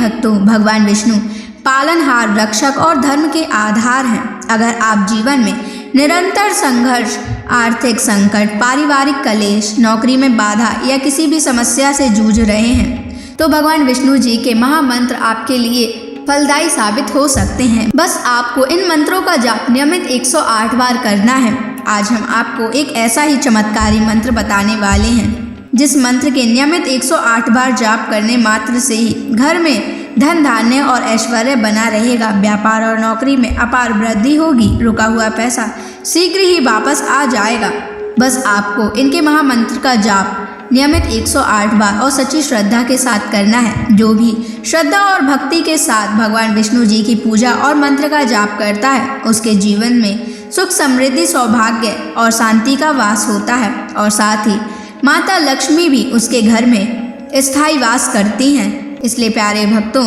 भक्तों, भगवान विष्णु पालनहार, रक्षक और धर्म के आधार हैं। अगर आप जीवन में निरंतर संघर्ष, आर्थिक संकट, पारिवारिक कलेश, नौकरी में बाधा या किसी भी समस्या से जूझ रहे हैं तो भगवान विष्णु जी के महामंत्र आपके लिए फलदायी साबित हो सकते हैं। बस आपको इन मंत्रों का जाप नियमित 108 बार करना है। आज हम आपको एक ऐसा ही चमत्कारी मंत्र बताने वाले हैं जिस मंत्र के नियमित 108 बार जाप करने मात्र से ही घर में धन धान्य और ऐश्वर्य बना रहेगा। व्यापार और नौकरी में अपार वृद्धि होगी। रुका हुआ पैसा शीघ्र ही वापस आ जाएगा। बस आपको इनके महामंत्र का जाप नियमित 108 बार और सच्ची श्रद्धा के साथ करना है। जो भी श्रद्धा और भक्ति के साथ भगवान विष्णु जी की पूजा और मंत्र का जाप करता है उसके जीवन में सुख, समृद्धि, सौभाग्य और शांति का वास होता है और साथ ही माता लक्ष्मी भी उसके घर में स्थायी वास करती हैं। इसलिए प्यारे भक्तों,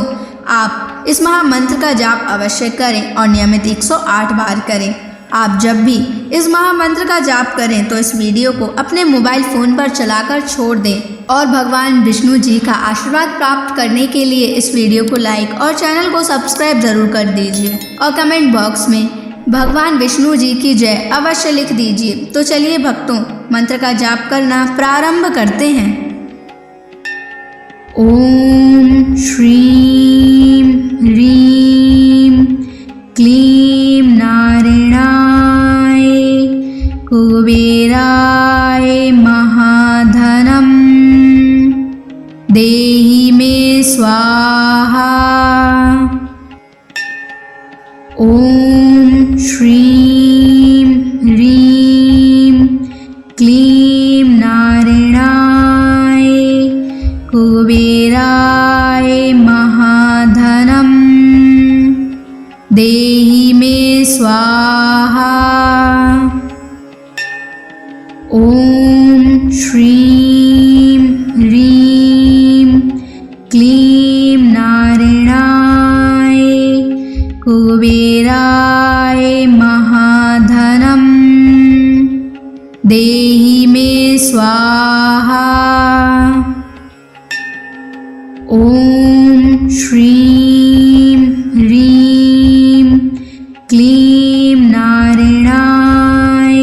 आप इस महामंत्र का जाप अवश्य करें और नियमित 108 बार करें। आप जब भी इस महामंत्र का जाप करें तो इस वीडियो को अपने मोबाइल फ़ोन पर चलाकर छोड़ दें और भगवान विष्णु जी का आशीर्वाद प्राप्त करने के लिए इस वीडियो को लाइक और चैनल को सब्सक्राइब ज़रूर कर दीजिए और कमेंट बॉक्स में भगवान विष्णु जी की जय अवश्य लिख दीजिए। तो चलिए भक्तों, मंत्र का जाप करना प्रारंभ करते हैं। ओम श्रीं ह्रीं क्लीं नारायणाय कुबेराय महाधनं देहि मे स्वाहा। ओम श्रीं ह्रीं क्लीं नारायणाय कुबेराय महाधनं देहि मे स्वाहा। ओम श्रीं ह्रीं क्लीं नारायणाय कुबेराय महाधनं देहि मे स्वाहा। ओम श्रीं ह्रीं क्लीं नारायणाय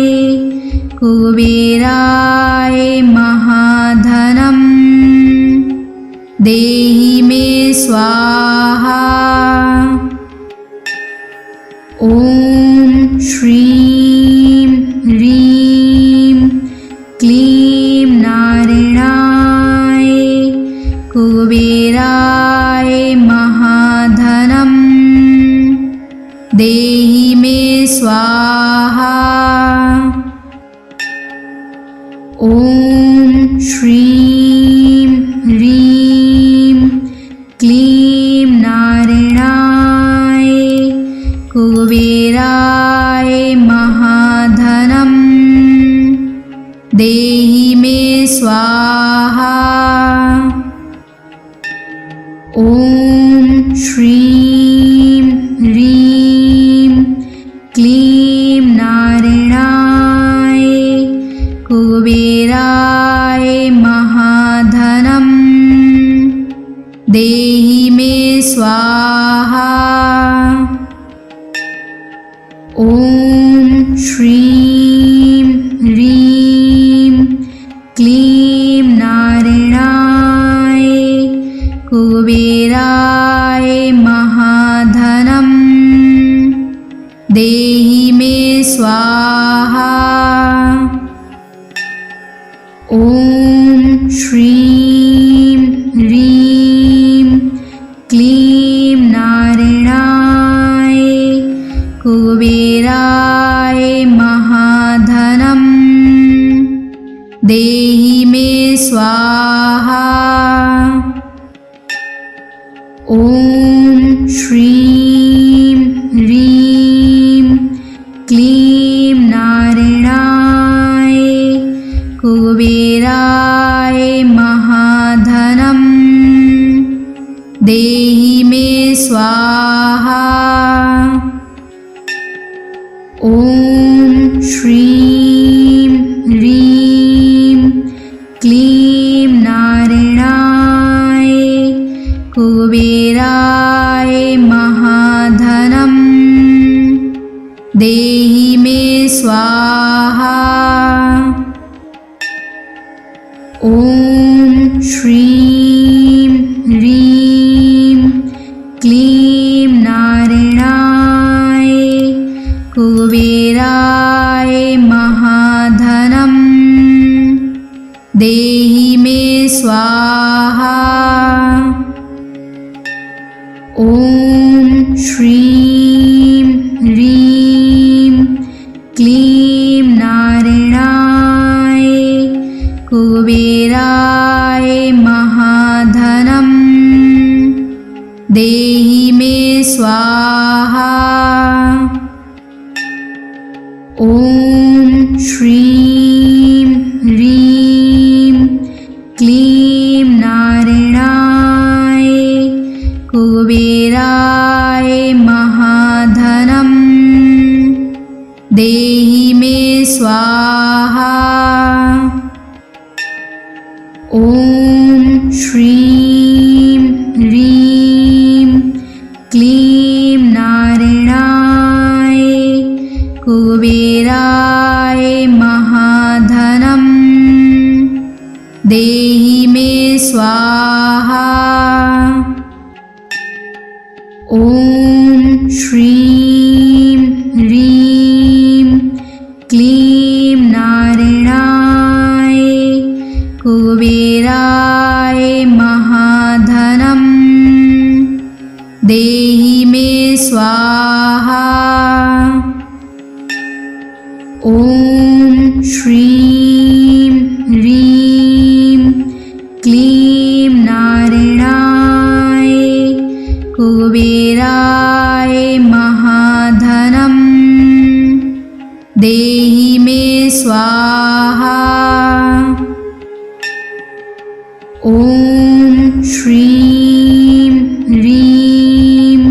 कुबेराय महाधनं देहि मे स्वाहा। ओम श्रीं ह्रीं क्लीं नारायणाय कुबेराय महाधनं देहि मे स्वाहा। ओम श्रीं ह्रीं क्लीं नारायणाय कुबेराय महाधनं देहि मे स्वाहा। ओम श्रीं ह्रीं क्लीं नारायणाय कुबेराय महाधनं देहि मे स्वाहा। ओम श्रीं ह्रीं क्लीं नारायणाय कुबेराय महाधनं देहि मे स्वाहा। ओम श्रीं ह्रीं क्लीं नारायणाय कुबेराय महाधनं देहि मे स्वाहा। ओम श्रीं ह्रीं क्लीं नारायणाय कुबेराय महाधनं देहि मे स्वाहा। ओम श्रीं ह्रीं क्लीं नारायणाय कुबेराय स्वाहा। ॐ श्रीं ह्रीं क्लीं नारायणाय कुबेराय महाधनं देहि मे स्वाहा। ॐ श्रीं ह्रीं क्लीं नारायणाय कुबेराय महाधनं देहि मे स्वाहा। ॐ श्रीं ह्रीं क्लीं नारायणाय कुबेराय महाधनं देहि मे स्वाहा। ॐ श्रीं ह्रीं क्लीं नारायणाय कुबेराय महाधनं देहि मे स्वाहा। ॐ श्रीं ह्रीं क्लीं नारायणाय कुबेराय महाधनं देहि मे स्वाहा। ॐ श्रीं ह्रीं क्लीं नारायणाय कुबेराय महाधनं देहि मे स्वाहा। ॐ श्रीं ह्रीं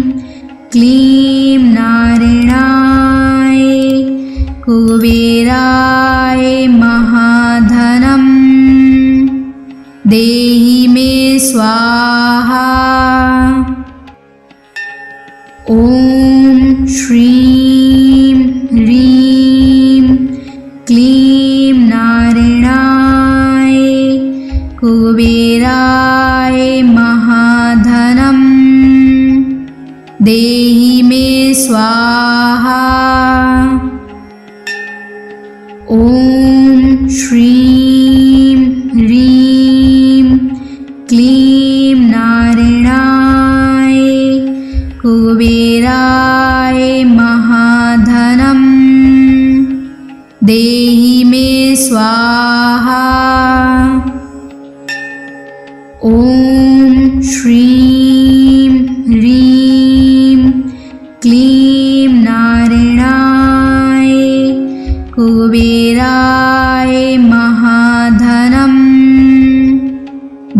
क्लीं नारायणाय कुबेराय महाधनं देहि मे स्वाहा। ॐ श्रीं ह्रीं क्लीं नारायणाय कुबेराय महाधनं देहि मे स्वाहा। ॐ श्रीं ह्रीं क्लीं नारायणाय कुबेराय महाधनं देहि मे स्वाहा। ॐ श्रीं ह्रीं क्लीं नारायणाय कुबेराय महाधनं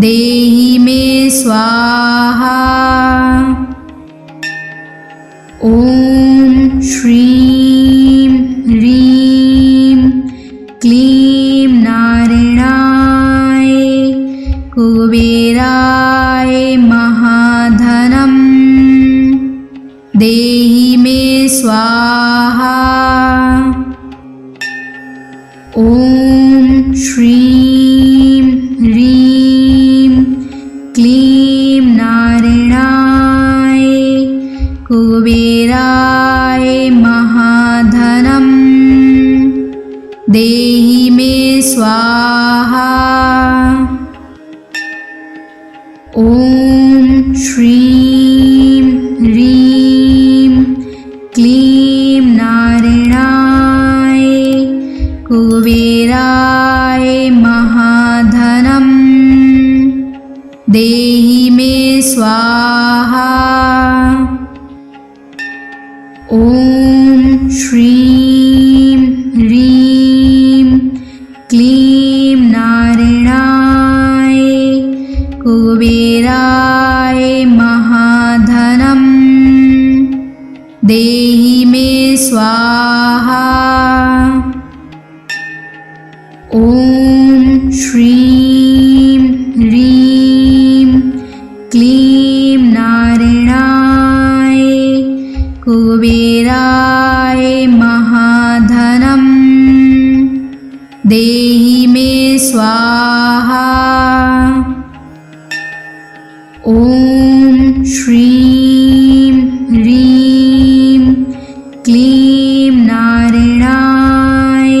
देहि मे स्वाहा। ॐ श्रीं ह्रीं क्लीं नारायणाय कुबेराय महाधनं देहि मे स्वाहा। ॐ श्रीं ह्रीं क्लीं नारायणाय कुबेराय महाधनं देहि मे स्वाहा। ॐ श्रीं ह्रीं क्लीं नारायणाय कुबेराय महाधनं देहि मे स्वाहा। ॐ श्रीं ह्रीं क्लीं नारायणाय कुबेराय महाधनं देहि मे स्वाहा। ॐ श्रीं ह्रीं क्लीं नारायणाय कुबेराय महाधनं देहि मे स्वाहा। ॐ श्रीं ह्रीं क्लीं नारायणाय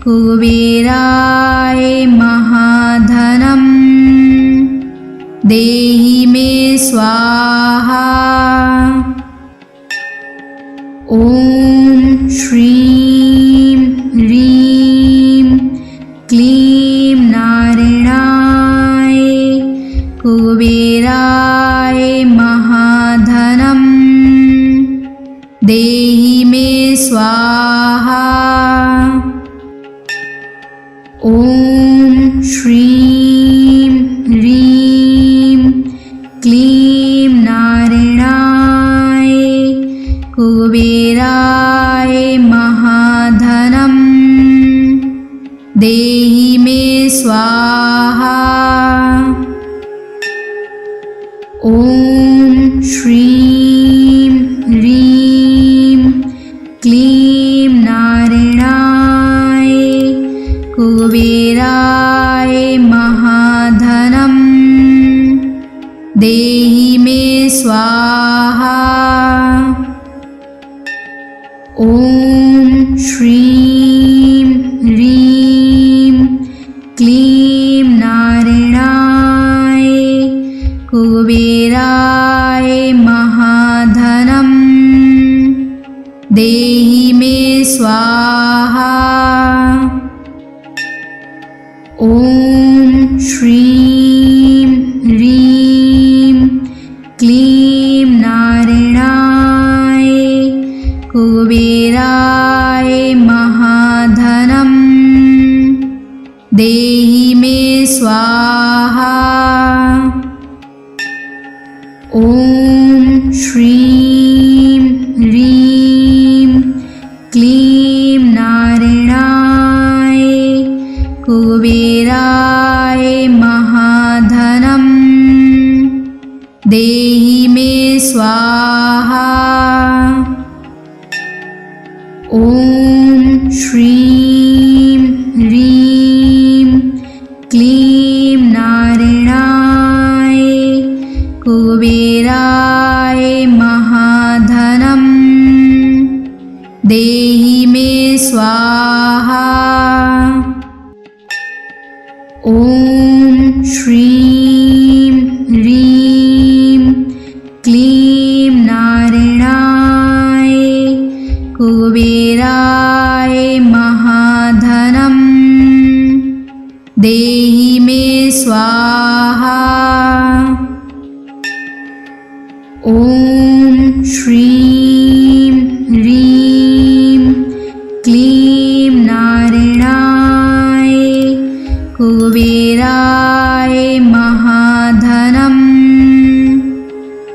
कुबेराय महाधनं देहि मे स्वाहा। ॐ श्रीं ह्रीं क्लीं नारायणाय कुबेराय महाधनं देहि मे स्वाहा। ॐ श्रीं ह्रीं क्लीं नारायणाय कुबेराय महाधनं देहि मे स्वाहा। ॐ श्रीं ह्रीं क्लीं नारायणाय कुबेराय महाधनं देहि मे स्वाहा। ॐ श्रीं ह्रीं क्लीं नारायणाय कुबेराय महाधनं देहि मे स्वाहा। ॐ श्रीं ह्रीं क्लीं नारायणाय कुबेराय महाधनं देहि मे स्वाहा। ॐ श्रीं ह्रीं क्लीं नारायणाय कुबेराय महाधनं देहि मे स्वाहा। ॐ श्रीं ह्रीं क्लीं नारायणाय कुबेराय महाधनं देहि मे स्वाहा। ॐ श्रीं ह्रीं क्लीं नारायणाय कुबेराय महाधनं देहि मे स्वाहा। ॐ श्रीं ह्रीं क्लीं नारायणाय कुबेराय महाधनं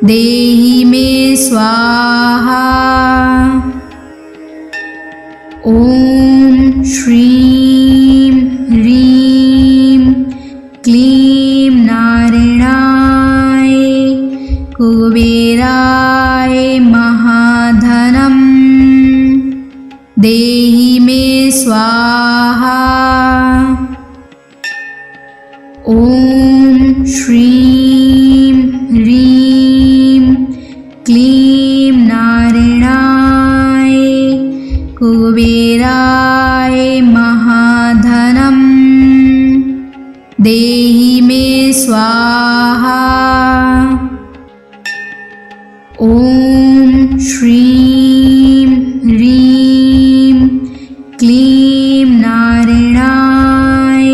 देहि मे स्वाहा। ॐ श्रीं ह्रीं क्लीं नारायणाय कुबेराय महाधनं देहि मे स्वाहा। ॐ श्रीं ह्रीं क्लीं नारायणाय कुबेराय महाधनं देहि मे स्वाहा। ॐ श्रीं ह्रीं क्लीं नारायणाय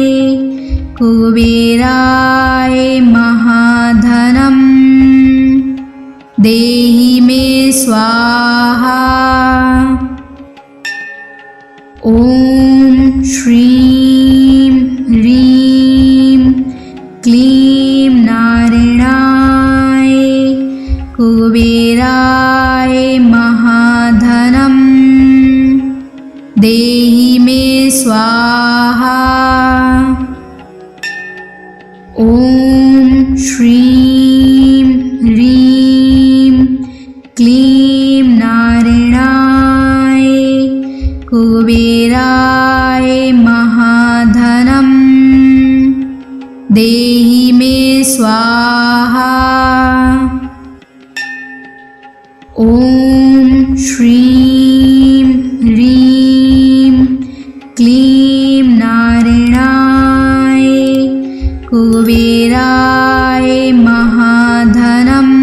कुबेराय महाधनं देहि मे स्वाहा। ॐ श्रीं ह्रीं क्लीं नारायणाय कुबेराय महाधनं देहि मे स्वाहा। ॐ श्रीं ह्रीं क्लीं नारायणाय कुबेराय महाधनम् देहि मे स्वाहा। ॐ श्रीं ह्रीं क्लीं नारायणाय कुबेराय महाधनम्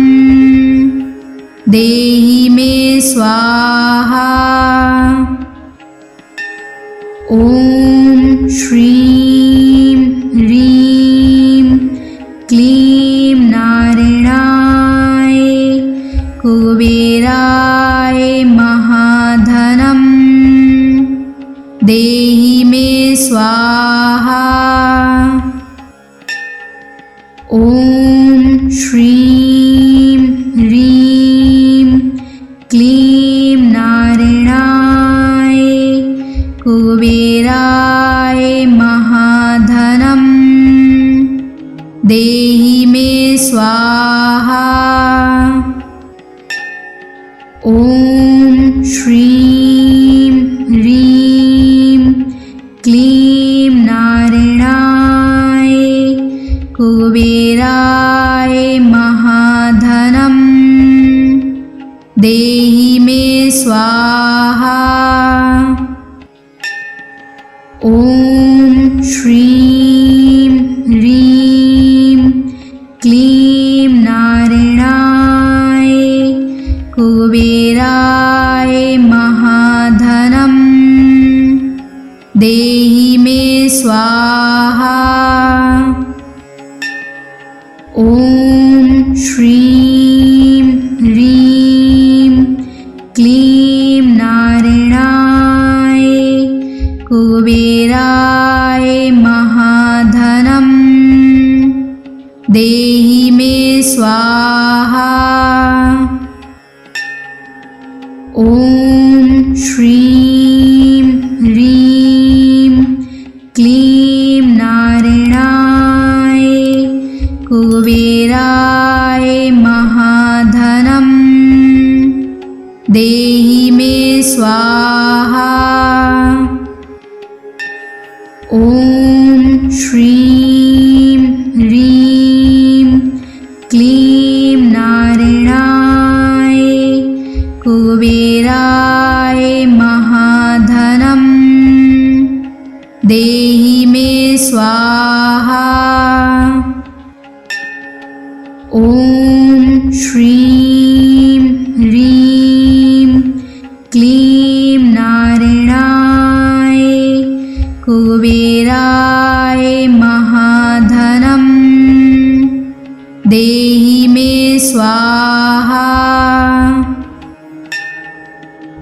देहि मे स्वाहा। ॐ श्रीं ह्रीं क्लीं नारायणाय कुबेराय महाधनम् देहि मे स्वाहा। ॐ श्रीं ह्रीं क्लीं नारायणाय कुबेराय महाधनम् देहि मे स्वाहा। ॐ श्रीं ह्रीं क्लीं नारायणाय कुबेराय महाधनम् देहि मे स्वाहा। ॐ श्रीं ह्रीं क्लीं नारायणाय कुबेराय महाधनम् देहि मे स्वाहा। ॐ श्रीं ह्रीं क्लीं नारायणाय कुबेराय महाधनम् देहि मे स्वाहा। ॐ श्रीं ह्रीं क्लीं नारायणाय कुबेराय महाधनम् देहि मे स्वाहा। ॐ श्रीं ह्रीं क्लीं नारायणाय कुबेराय महाधनम् देहि मे स्वाहा। ॐ श्रीं ह्रीं क्लीं नारायणाय कुबेराय महाधनम् देहि मे स्वाहा।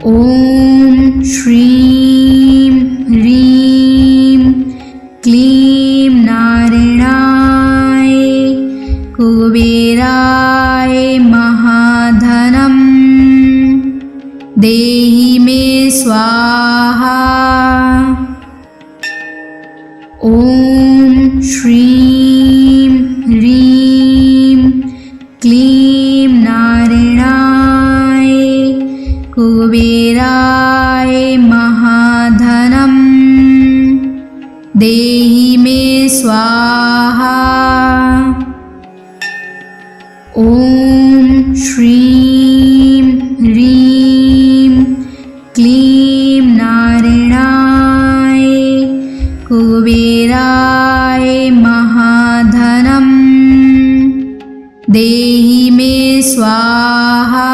ॐ श्रीं ह्रीं क्लीं नारायणाय कुबेराय महाधनम् देहि मे स्वाहा। ॐ श्रीं ह्रीं क्लीं नारायणाय कुबेराय महाधनम् देहि मे स्वाहा। ॐ श्रीं ह्रीं क्लीं नारायणाय कुबेराय महाधनम् देहि मे स्वाहा।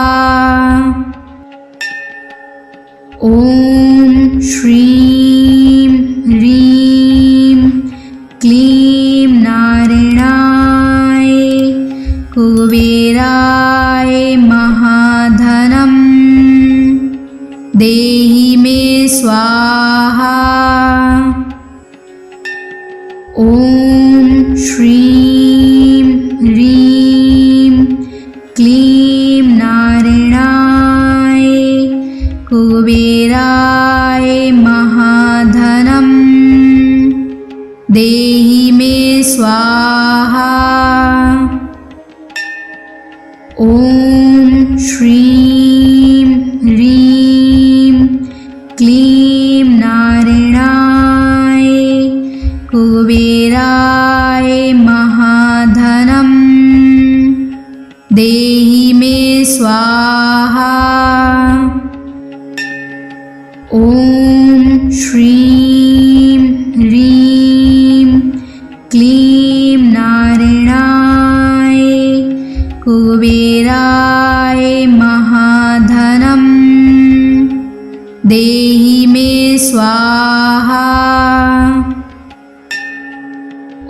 ॐ श्रीं ह्रीं क्लीं नारायणाय कुबेराय महाधनम् देहि मे स्वाहा। ॐ श्रीं ह्रीं क्लीं नारायणाय कुबेराय महाधनम् देहि मे स्वाहा। ॐ श्रीं ह्रीं क्लीं नारायणाय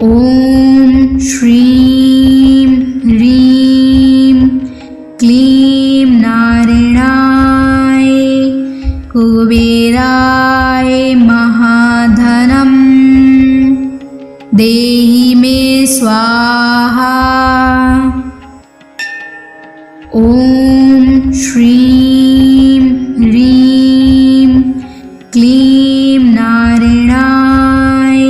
ॐ श्रीं ह्रीं क्लीं नारायणाय कुबेराय महाधनं देहि मे स्वाहा। ॐ श्रीं ह्रीं क्लीं नारायणाय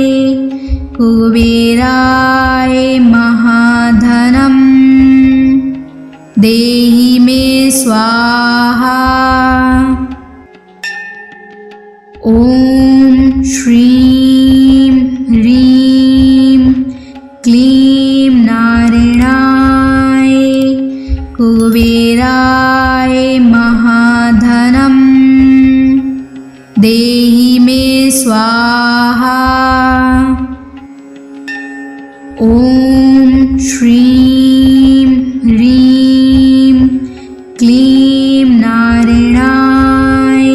कुबेराय महाधनं देहि मे स्वाहा। ॐ श्रीं ह्रीं क्लीं नारायणाय कुबेराय महाधनं देहि मे स्वाहा। ॐ श्रीं ह्रीं क्लीं नारायणाय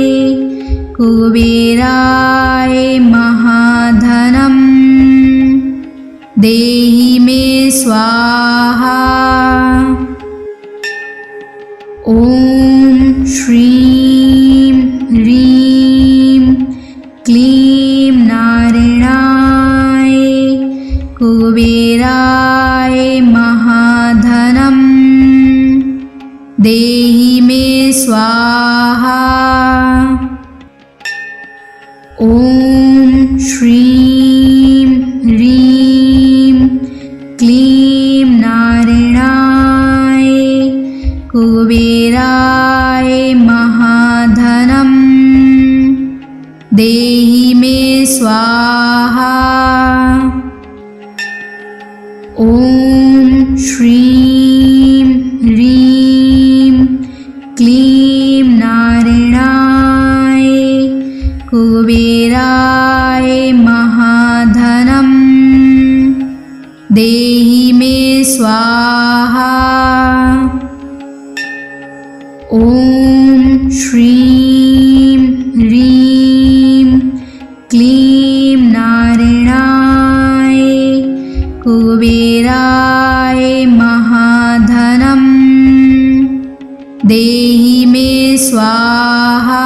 कुबेराय महाधनं देहि मे स्वाहा। ॐ श्रीं ह्रीं क्लीं नारायणाय कुबेराय महाधनं देहि मे स्वाहा। ॐ श्रीं ह्रीं क्लीं नारायणाय कुबेराय महाधनं देहि मे स्वाहा। ॐ श्रीं ह्रीं क्लीं नारायणाय कुबेराय महाधनं देहि मे स्वाहा। ॐ श्रीं ह्रीं क्लीं नारायणाय कुबेराय महाधनं देहि मे स्वाहा।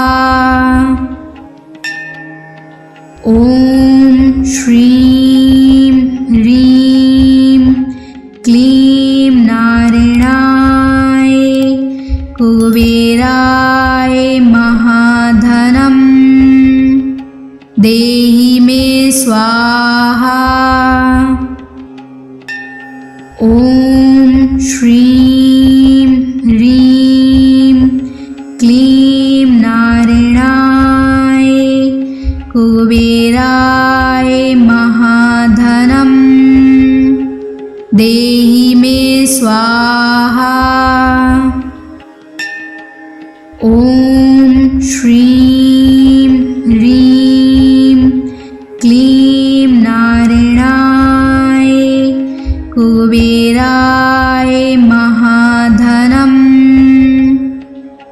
ॐ श्रीं ह्रीं क्लीं नारायणाय कुबेराय महाधनं देहि मे स्वाहा। ॐ श्रीं ह्रीं क्लीं नारायणाय कुबेराय महाधनं देहि मे स्वाहा। ॐ श्रीं ह्रीं क्लीं नारायणाय कुबेराय महाधनं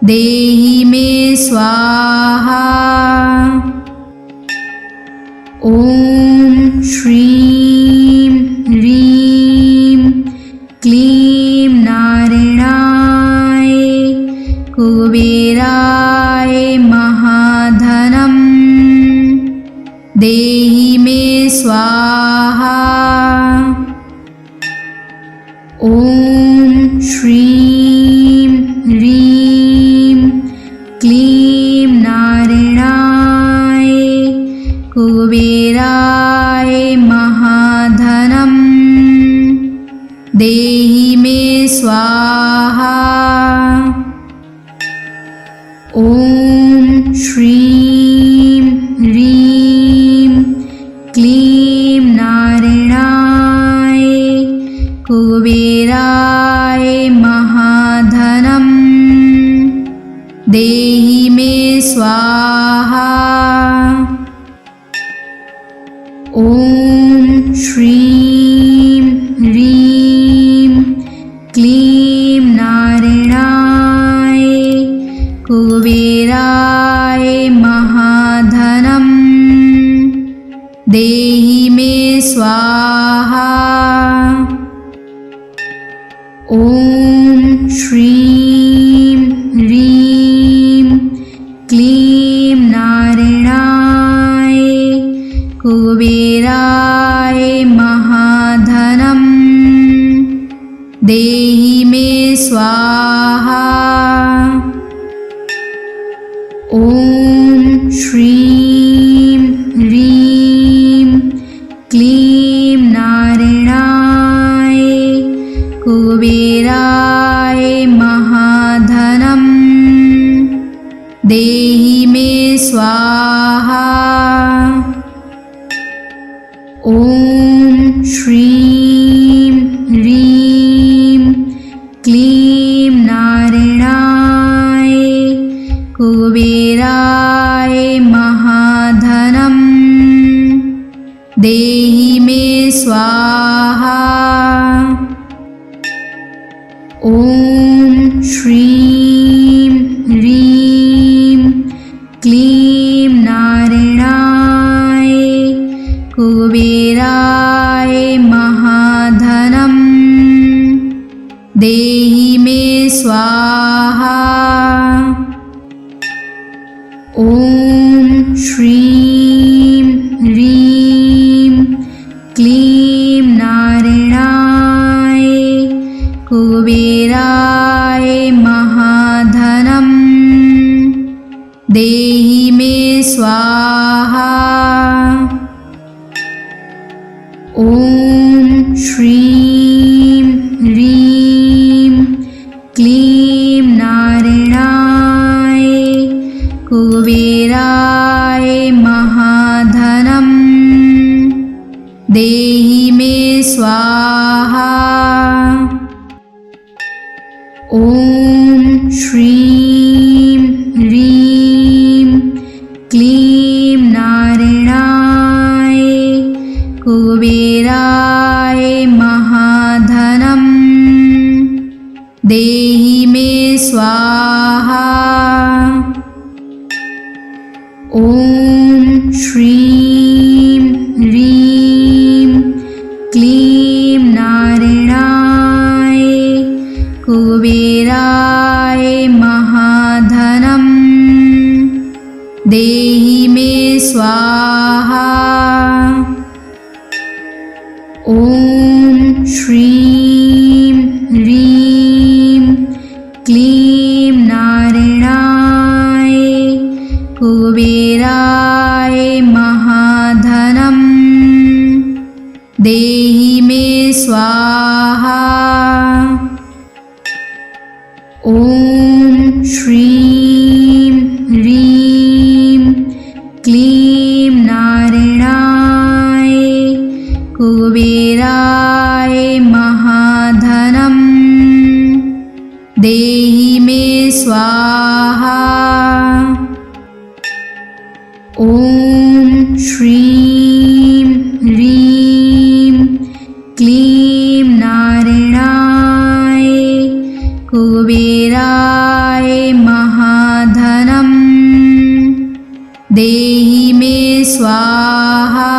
देहि मे स्वाहा। ॐ श्रीं ह्रीं क्लीं नारायणाय कुबेराय महाधनं देहि मे स्वाहा। ॐ श्रीं ह्रीं क्लीं नारायणाय कुबेराय महाधनं देहि मे स्वाहा। ॐ श्रीं ह्रीं क्लीं नारायणाय कुबेराय महाधनं देहि मे स्वाहा। ॐ श्रीं ह्रीं क्लीं नारायणाय कुबेराय महाधनं देहि मे स्वाहा। ॐ श्रीं ह्रीं क्लीं नारायणाय कुबेराय महाधनं देहि मे स्वाहा। ॐ श्रीं ह्रीं क्लीं नारायणाय कुबेराय महाधनं देहि मे स्वाहा। ॐ श्रीं ह्रीं क्लीं नारायणाय कुबेराय महाधनं देहि मे स्वाहा। ॐ श्रीं ह्रीं क्लीं नारायणाय कुबेराय महाधनं देहि मे स्वाहा। ॐ श्रीं ह्रीं क्लीं नारायणाय कुबेराय महाधनं देहि मे स्वाहा। ॐ श्रीं ह्रीं क्लीं नारायणाय कुबेराय महाधनं देहि मे स्वाहा। ॐ श्रीं ह्रीं क्लीं नारायणाय कुबेराय महाधनं देहि मे स्वाहा। ॐ श्रीं ह्रीं क्लीं नारायणाय कुबेराय महाधनं देहि मे स्वाहा। ॐ श्रीं ह्रीं क्लीं नारायणाय कुबेराय महाधनं देहि मे स्वाहा। ॐ श्रीं ह्रीं क्लीं नारायणाय कुबेराय महाधनं देहि मे स्वाहा। ॐ श्रीं ह्रीं क्लीं नारायणाय कुबेराय महाधनं देहि मे स्वाहा।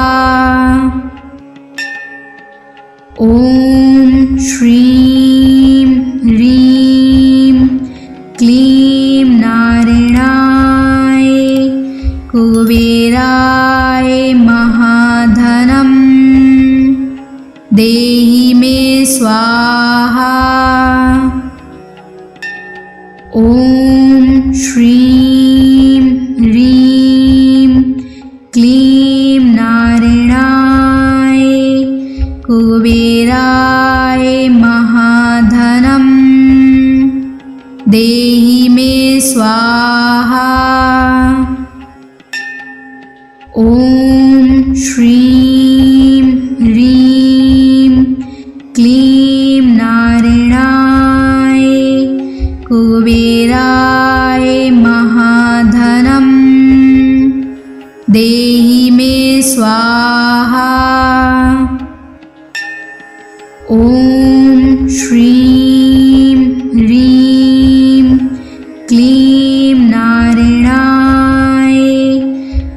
ॐ श्रीं ह्रीं क्लीं नारायणाय कुबेराय महाधनं देहि मे स्वाहा। ॐ श्रीं ह्रीं क्लीं नारायणाय कुबेराय महाधनं देहि मे स्वाहा। ॐ श्रीं ह्रीं क्लीं नारायणाय कुबेराय महाधनं देहि मे स्वाहा। ॐ श्रीं ह्रीं क्लीं नारायणाय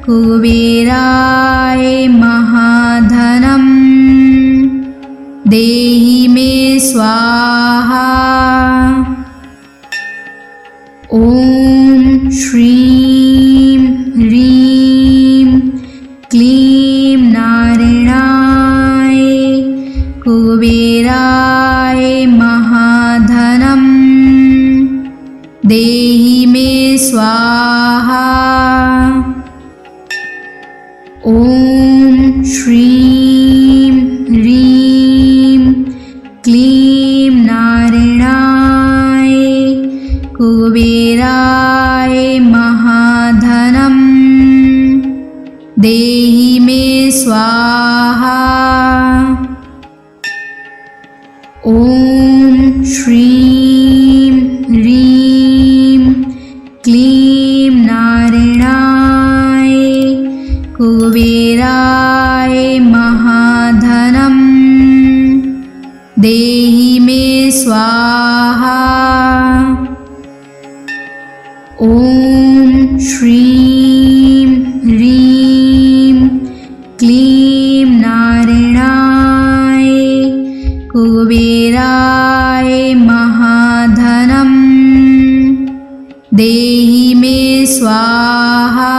कुबेराय महाधनं देहि मे स्वाहा। ॐ श्रीं ह्रीं क्लीं नारायणाय कुबेराय महाधनं देहि मे स्वाहा। ॐ श्रीं ह्रीं क्लीं नारायणाय कुबेराय महाधनं देहि मे स्वाहा। ॐ श्रीं ह्रीं क्लीं नारायणाय कुबेराय महाधनं देहि मे स्वाहा। ॐ श्रीं ह्रीं क्लीं नारायणाय कुबेराय महाधनं देहि मे स्वाहा।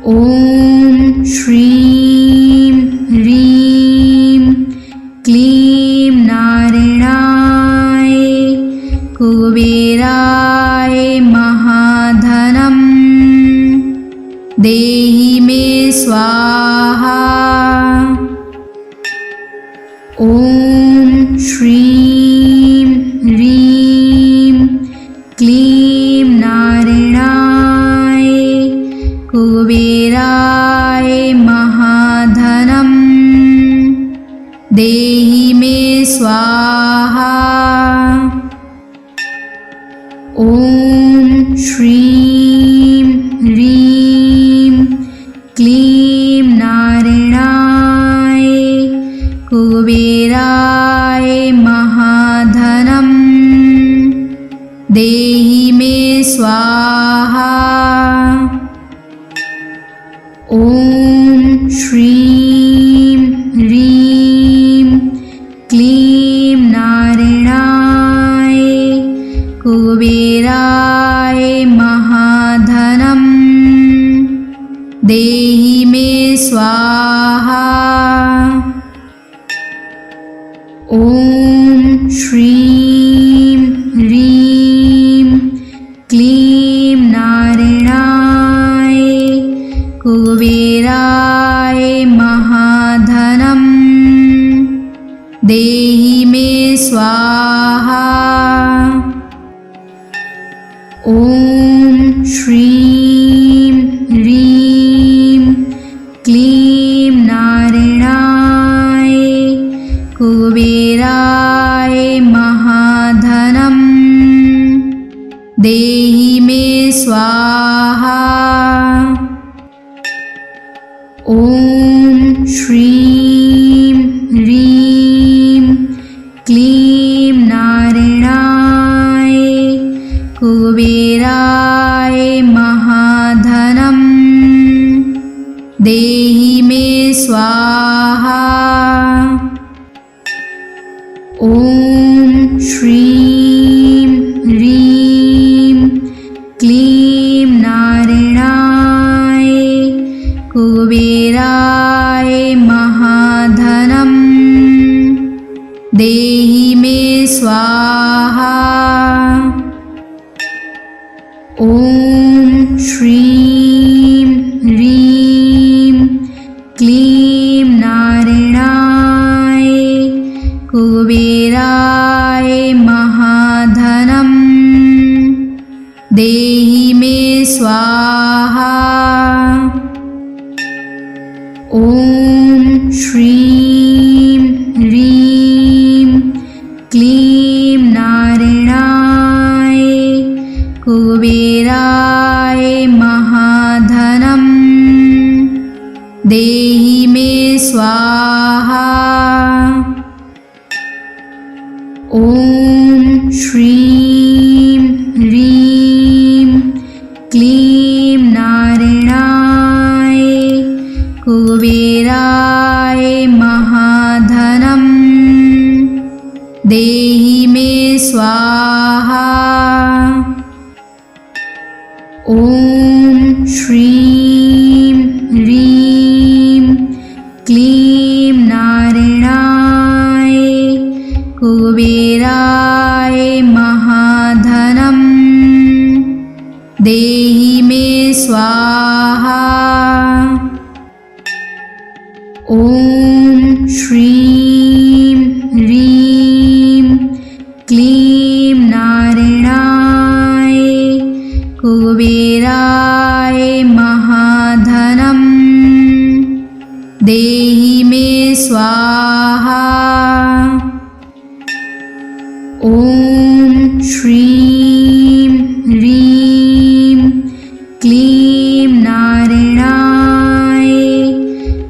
ॐ श्रीं ह्रीं क्लीं नारायणाय कुबेराय महाधनं देहि मे स्वाहा। ॐ श्रीं ह्रीं क्लीं नारायणाय कुबेराय महाधनं देहि मे स्वाहा। ॐ श्रीं ह्रीं क्लीं नारायणाय कुबेराय महाधनं देहि मे स्वाहा। ॐ श्रीं ह्रीं क्लीं नारायणाय कुबेराय महाधनं देहि मे स्वाहा। ॐ श्रीं ह्रीं क्लीं नारायणाय कुबेराय महाधनं देहि मे स्वाहा। ॐ श्रीं ह्रीं क्लीं नारायणाय कुबेराय महाधनं देहि मे स्वाहा। ॐ श्रीं ह्रीं क्लीं नारायणाय कुबेराय महाधनं देहि मे स्वाहा। ॐ श्रीं ह्रीं क्लीं नारायणाय कुबेराय महाधनं देहि मे स्वाहा। ॐ श्रीं ह्रीं क्लीं नारायणाय कुबेराय महाधनं देहि मे स्वाहा। ॐ श्रीं ह्रीं क्लीं नारायणाय कुबेराय महाधनं देहि मे स्वाहा। ॐ श्रीं ह्रीं क्लीं नारायणाय कुबेराय स्वाहा। ॐ श्रीं ह्रीं क्लीं नारायणाय कुबेराय महाधनं देहि मे स्वाहा। ॐ श्रीं ह्रीं क्लीं नारायणाय कुबेराय महाधनं देहि मे स्वाहा। ॐ श्रीं ह्रीं क्लीं नारायणाय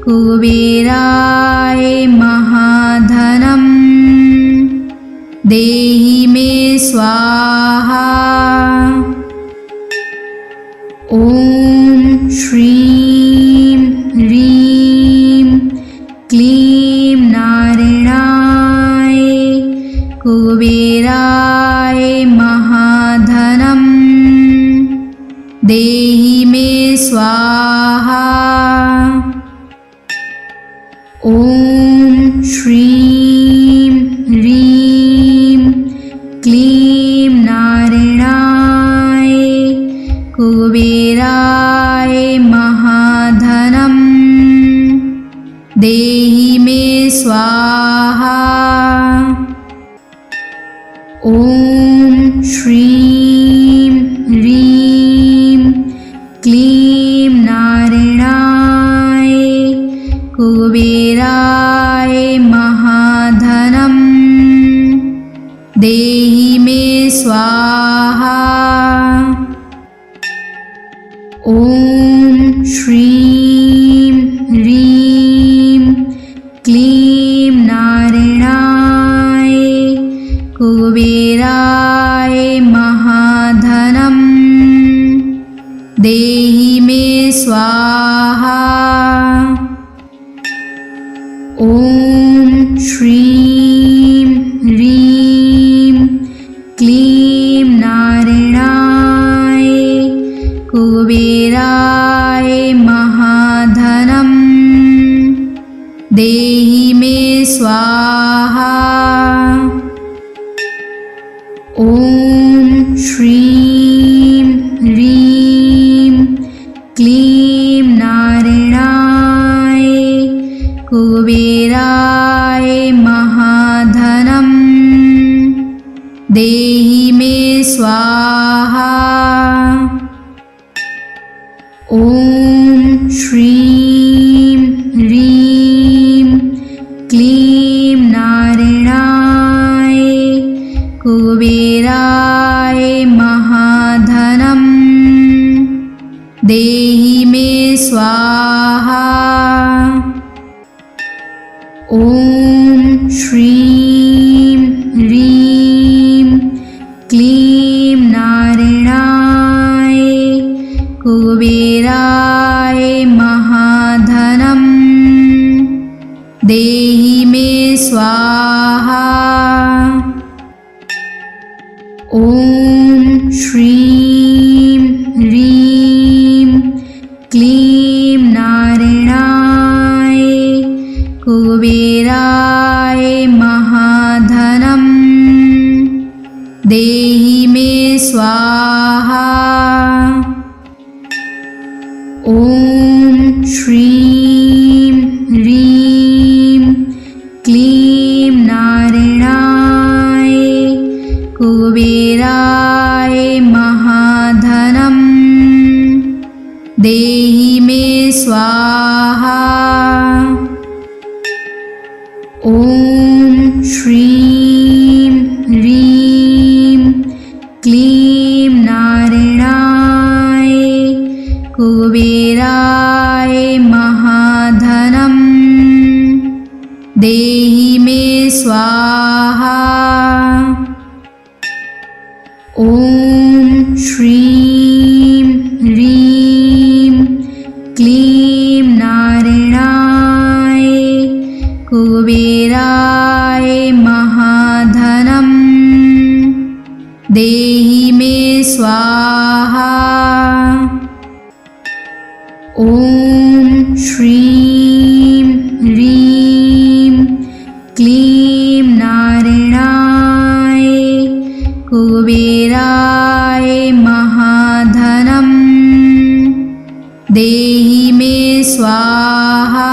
कुबेराय महाधनं देहि मे स्वाहा। ॐ श्रीं ह्रीं क्लीं नारायणाय कुबेराय महाधनं देहि मे स्वाहा। ॐ श्रीं ह्रीं क्लीं नारायणाय कुबेराय महाधनं देहि मे स्वाहा। ॐ श्रीं ह्रीं क्लीं नारायणाय कुबेराय महाधनं देहि मे स्वाहा। ॐ श्रीं ह्रीं क्लीं नारायणाय कुबेराय महाधनं देहि मे स्वाहा। ॐ श्रीं ह्रीं क्लीं नारायणाय कुबेराय महाधनं देहि मे स्वाहा। ॐ श्रीं ह्रीं क्लीं नारायणाय कुबेराय महाधनं देहि मे स्वाहा। ॐ श्रीं ह्रीं क्लीं नारायणाय कुबेराय महाधनं देहि मे स्वाहा। ॐ श्रीं ह्रीं क्लीं नारायणाय कुबेराय महाधनं देहि मे स्वाहा। ॐ श्रीं ह्रीं क्लीं नारायणाय कुबेराय महाधनं देहि मे स्वाहा। ॐ श्रीं ह्रीं क्लीं नारायणाय कुबेराय महाधनं देहि मे स्वाहा। ॐ श्रीं ह्रीं क्लीं नारायणाय कुबेराय महाधनं देहि मे स्वाहा। ॐ श्रीं ह्रीं क्लीं नारायणाय कुबेराय महाधनं स्वाहा। ॐ श्रीं ह्रीं क्लीं नारायणाय कुबेराय महाधनं देहि मे स्वाहा।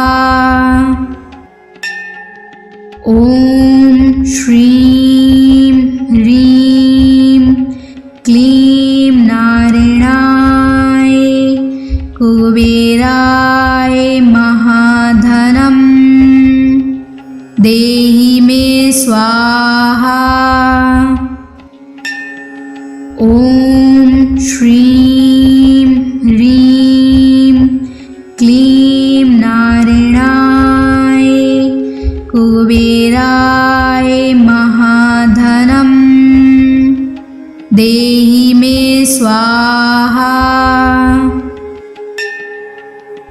ॐ श्रीं ह्रीं क्लीं नारायणाय कुबेराय महाधनं देहि मे स्वाहा। ॐ श्रीं ह्रीं क्लीं नारायणाय कुबेराय महाधनं देहि मे स्वाहा।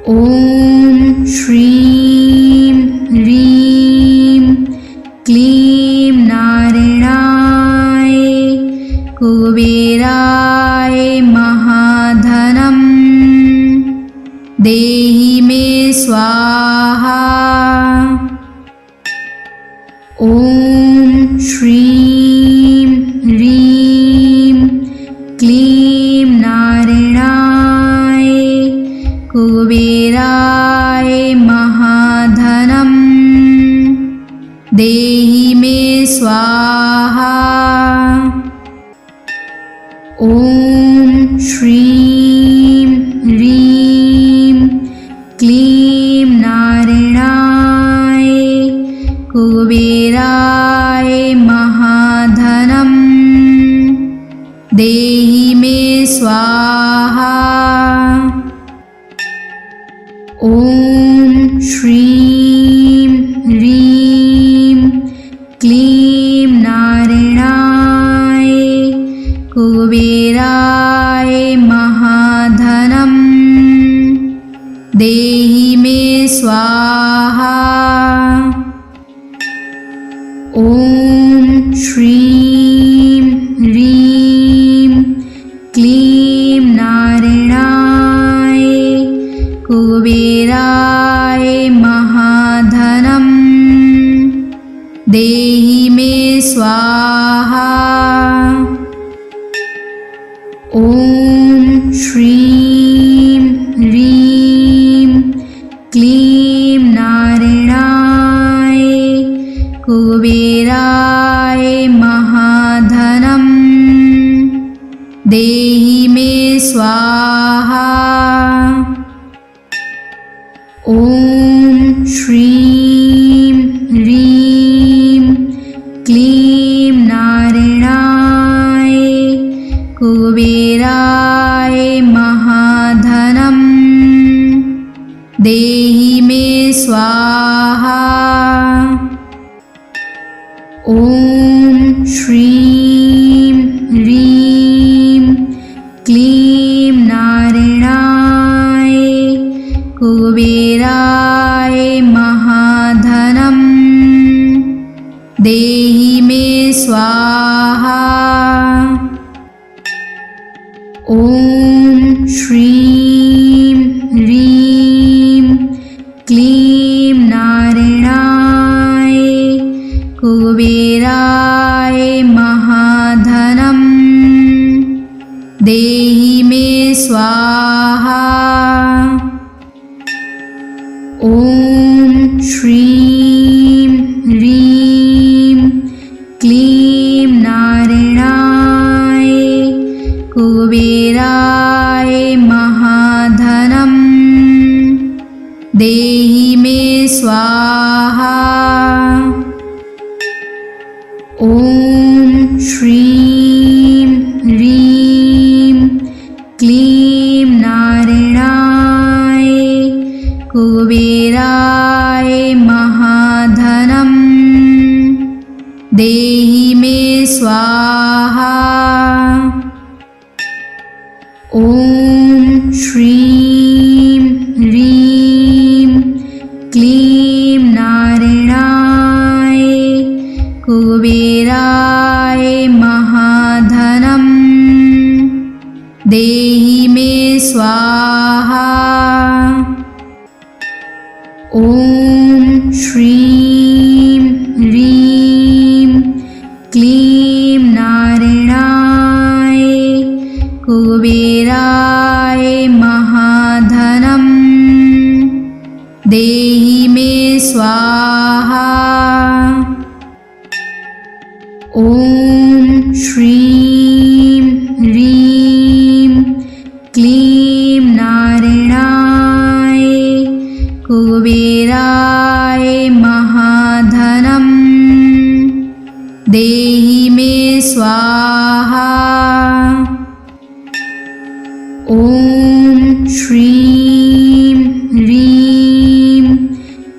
ॐ श्रीं ह्रीं क्लीं नारायणाय कुबेराय महाधनं देहि मे स्वाहा। ॐ श्रीं ह्रीं क्लीं नारायणाय कुबेराय महाधनं देहि मे स्वाहा। ॐ श्रीं ह्रीं क्लीं नारायणाय कुबेराय महाधनं देहि मे स्वाहा। ॐ श्रीं ह्रीं क्लीं नारायणाय कुबेराय महाधनं देहि मे स्वाहा। ॐ श्रीं ह्रीं क्लीं नारायणाय कुबेराय महाधनं देहि मे स्वाहा। ॐ श्रीं ह्रीं क्लीं नारायणाय कुबेराय महाधनं देहि मे स्वाहा। ॐ श्रीं ह्रीं क्लीं नारायणाय कुबेराय महाधनं देहि मे स्वाहा। ॐ श्रीं ह्रीं क्लीं नारायणाय कुबेराय महाधनं देहि मे स्वाहा। ॐ श्रीं ह्रीं क्लीं नारायणाय कुबेराय महाधनं देहि मे स्वाहा। ॐ श्रीं ह्रीं क्लीं नारायणाय कुबेराय महाधनं देहि मे स्वाहा। ॐ श्रीं ह्रीं क्लीं नारायणाय कुबेराय महाधनं देहि मे स्वाहा। ॐ श्रीं ह्रीं क्लीं नारायणाय कुबेराय महाधनं ॐ श्रीं ह्रीं क्लीं नारायणाय कुबेराय महाधनं देहि मे स्वाहा। ॐ श्रीं ह्रीं क्लीं नारायणाय कुबेराय महाधनं देहि मे स्वाहा। ॐ श्रीं ह्रीं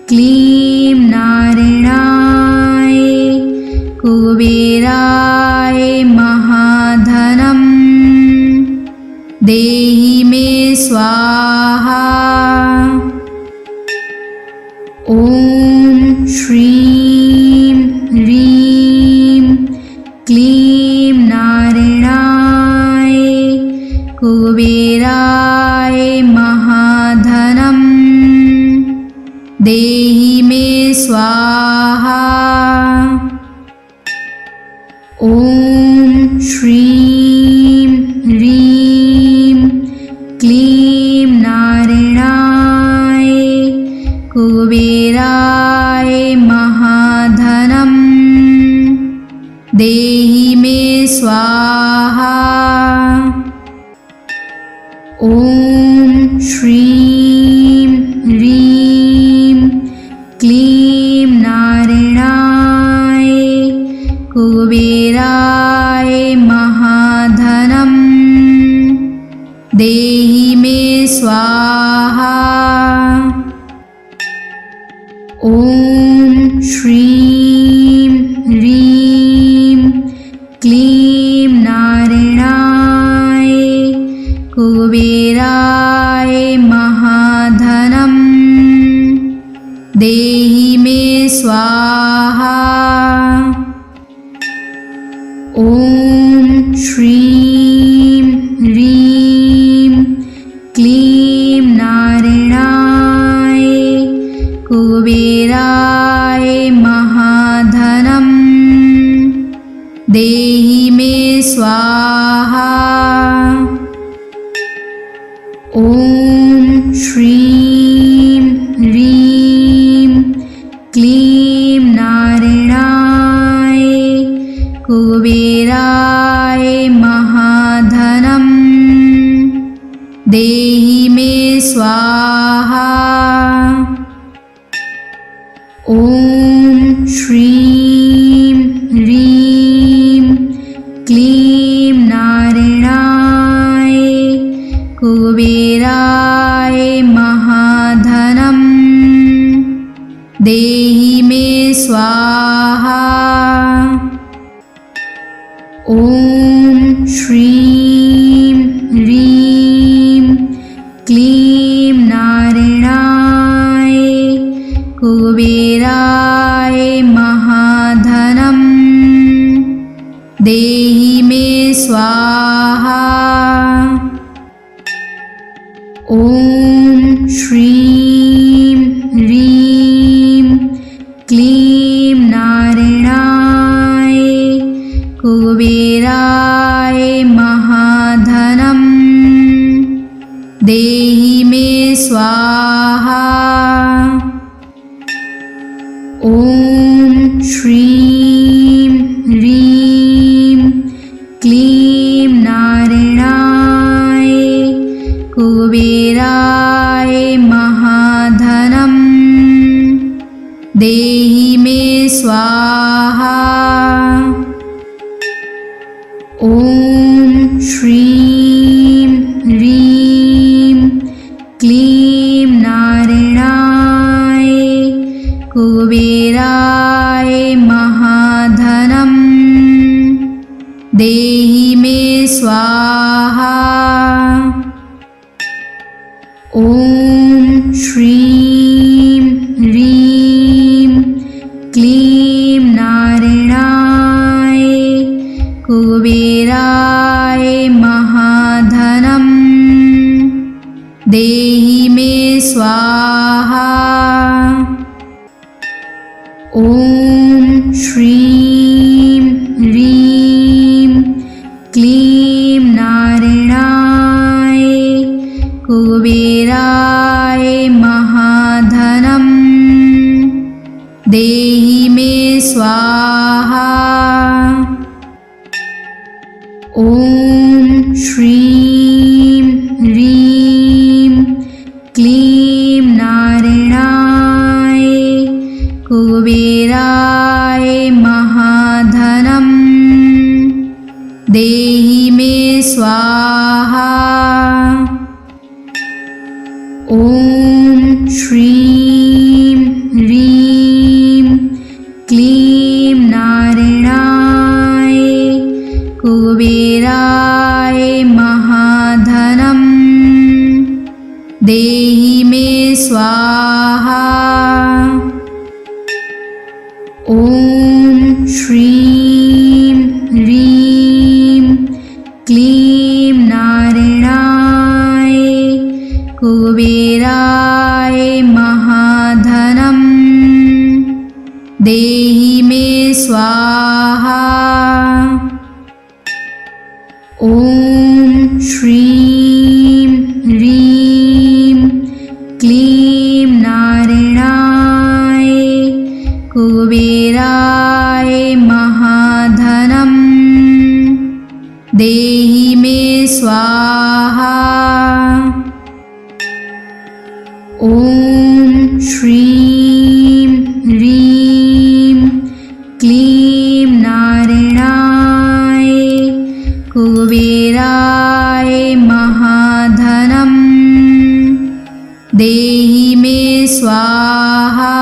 क्लीं नारायणाय कुबेराय महाधनं देहि मे स्वाहा। ॐ श्रीं ह्रीं क्लीं नारायणाय कुबेराय महाधनं देहि मे स्वाहा। ॐ श्रीं ह्रीं क्लीं नारायणाय कुबेराय महाधनं देहि मे स्वाहा। ॐ श्रीं ह्रीं क्लीं नारायणाय कुबेराय महाधनं देहि मे स्वाहा। ॐ श्रीं ह्रीं क्लीं नारायणाय कुबेराय महाधनं देहि मे स्वाहा। ॐ श्रीं ह्रीं क्लीं नारायणाय कुबेराय महाधनं देहि मे स्वाहा। ॐ श्रीं ह्रीं क्लीं नारायणाय कुबेराय महाधनं देहि मे स्वाहा। ॐ श्रीं ह्रीं क्लीं नारायणाय कुबेराय महाधनं देहि मे स्वाहा। ॐ श्रीं ह्रीं क्लीं नारायणाय कुबेराय महाधनं देहि मे स्वाहा। ॐ श्रीं ह्रीं क्लीं नारायणाय कुबेराय महाधनं देहि मे स्वाहा। ॐ श्रीं ह्रीं क्लीं नारायणाय कुबेराय महाधनं देहि मे स्वाहा। ॐ श्रीं ह्रीं क्लीं नारायणाय कुबेराय महाधनं देहि मे स्वाहा। ॐ श्रीं ह्रीं क्लीं नारायणाय ॐ श्रीं ह्रीं क्लीं नारायणाय कुबेराय महाधनं देहि मे स्वाहा। ॐ श्रीं ह्रीं क्लीं नारायणाय कुबेराय महाधनं देहि मे स्वाहा। ॐ श्रीं ह्रीं क्लीं नारायणाय कुबेराय महाधनं देहि मे स्वाहा। ॐ श्रीं ह्रीं क्लीं नारायणाय कुबेराय महाधनं देहि मे स्वाहा। ॐ श्रीं ह्रीं क्लीं नारायणाय कुबेराय महाधनं देहि मे स्वाहा। ॐ श्रीं ह्रीं क्लीं नारायणाय कुबेराय महाधनं देहि मे स्वाहा।